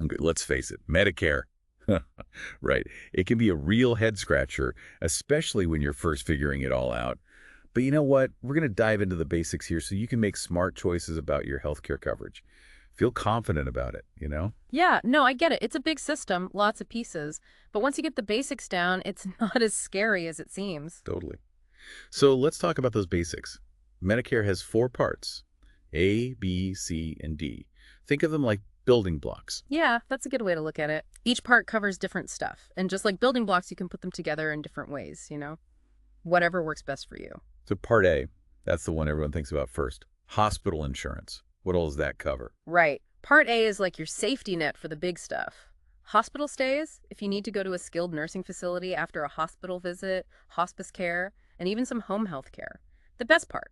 Okay, let's face it, Medicare. Right. It can be a real head scratcher, especially when you're first figuring it all out. But you know what? We're going to dive into the basics here so you can make smart choices about your healthcare coverage. Feel confident about it? Yeah, no, I get it. It's a big system, lots of pieces. But once you get the basics down, it's not as scary as it seems. Totally. So let's talk about those basics. Medicare has four parts: A, B, C, and D. Think of them like building blocks. Yeah, that's a good way to look at it. Each part covers different stuff. And just like building blocks, you can put them together in different ways. Whatever works best for you. So Part A, that's the one everyone thinks about first. Hospital insurance. What all does that cover? Right. Part A is like your safety net for the big stuff. Hospital stays, if you need to go to a skilled nursing facility after a hospital visit, hospice care, and even some home health care. The best part.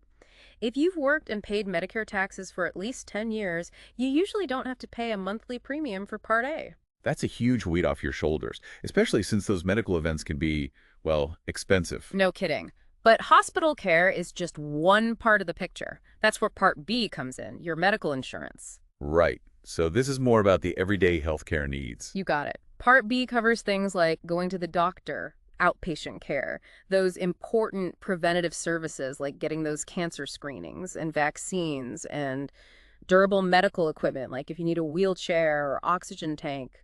If you've worked and paid Medicare taxes for at least 10 years, you usually don't have to pay a monthly premium for Part A. That's a huge weight off your shoulders, especially since those medical events can be, well, expensive. No kidding. But hospital care is just one part of the picture. That's where Part B comes in, your medical insurance. Right. So this is more about the everyday healthcare needs. You got it. Part B covers things like going to the doctor, outpatient care, those important preventative services like getting those cancer screenings and vaccines and durable medical equipment, like if you need a wheelchair or oxygen tank,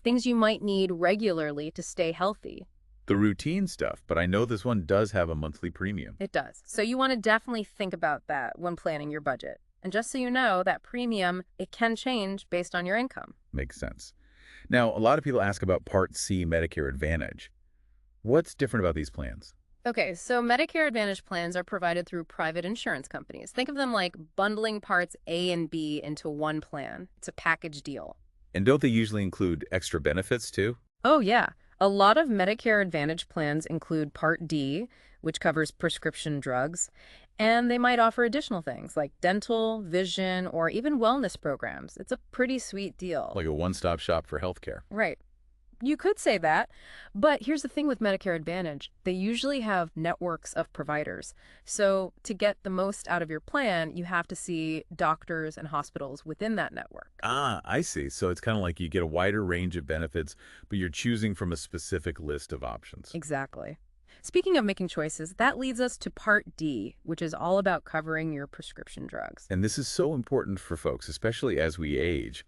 things you might need regularly to stay healthy. The routine stuff, but I know this one does have a monthly premium. It does. So you want to definitely think about that when planning your budget. And just so you know, that premium, it can change based on your income. Makes sense. Now, a lot of people ask about Part C Medicare Advantage. What's different about these plans? Okay, so Medicare Advantage plans are provided through private insurance companies. Think of them like bundling parts A and B into one plan. It's a package deal. And don't they usually include extra benefits too? Oh, yeah. A lot of Medicare Advantage plans include Part D, which covers prescription drugs, and they might offer additional things like dental, vision, or even wellness programs. It's a pretty sweet deal. Like a one-stop shop for healthcare. Right. You could say that, but here's the thing with Medicare Advantage. They usually have networks of providers. So to get the most out of your plan, you have to see doctors and hospitals within that network. Ah, I see. So it's kind of like you get a wider range of benefits, but you're choosing from a specific list of options. Exactly. Speaking of making choices, that leads us to Part D, which is all about covering your prescription drugs. And this is so important for folks, especially as we age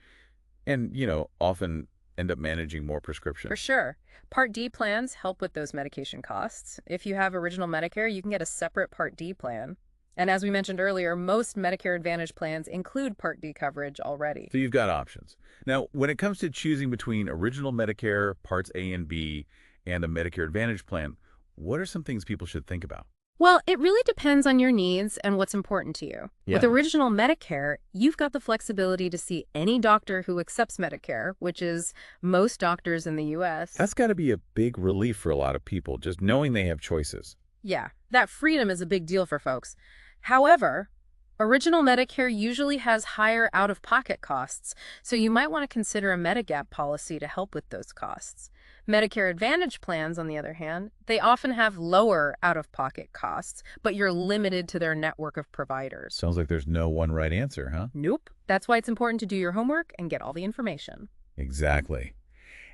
and, often end up managing more For prescriptions. sure. Part D plans help with those medication costs. If you have original Medicare, you can get a separate Part D plan. And as we mentioned earlier, most Medicare Advantage plans include Part D coverage already. So you've got options. Now, when it comes to choosing between original Medicare, Parts A and B, and a Medicare Advantage plan, what are some things people should think about? Well, it really depends on your needs and what's important to you. With Yeah. original Medicare, you've got the flexibility to see any doctor who accepts Medicare, which is most doctors in the US. That's got to be a big relief for a lot of people, just knowing they have choices. Yeah, that freedom is a big deal for folks. However, original Medicare usually has higher out-of-pocket costs, so you might want to consider a Medigap policy to help with those costs. Medicare Advantage plans, on the other hand, they often have lower out-of-pocket costs, but you're limited to their network of providers. Sounds like there's no one right answer, huh? Nope. That's why it's important to do your homework and get all the information. Exactly.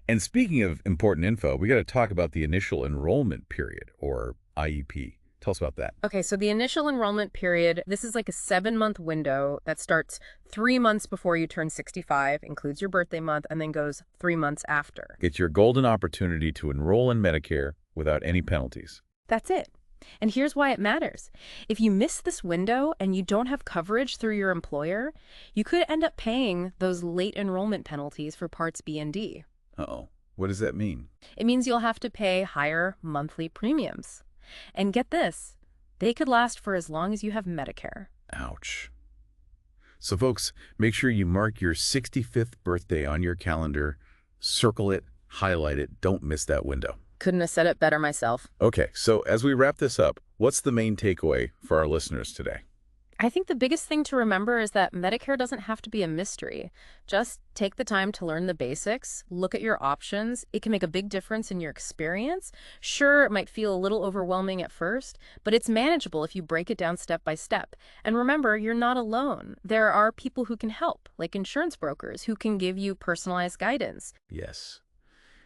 And speaking of important info, we got to talk about the initial enrollment period, or IEP. Tell us about that. Okay, so the initial enrollment period, this is like a 7-month window that starts 3 months before you turn 65, includes your birthday month, and then goes 3 months after. It's your golden opportunity to enroll in Medicare without any penalties. That's it. And here's why it matters. If you miss this window and you don't have coverage through your employer, you could end up paying those late enrollment penalties for Parts B and D. Uh-oh. What does that mean? It means you'll have to pay higher monthly premiums. And get this, they could last for as long as you have Medicare. Ouch. So folks, make sure you mark your 65th birthday on your calendar, circle it, highlight it, don't miss that window. Couldn't have said it better myself. Okay, so as we wrap this up, what's the main takeaway for our listeners today? I think the biggest thing to remember is that Medicare doesn't have to be a mystery. Just take the time to learn the basics, look at your options. It can make a big difference in your experience. Sure, it might feel a little overwhelming at first, but it's manageable if you break it down step by step. And remember, you're not alone. There are people who can help, like insurance brokers, who can give you personalized guidance. Yes.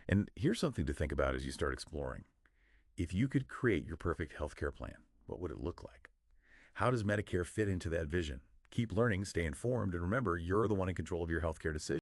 And here's something to think about as you start exploring. If you could create your perfect healthcare plan, what would it look like? How does Medicare fit into that vision? Keep learning, stay informed, and remember, you're the one in control of your healthcare decisions.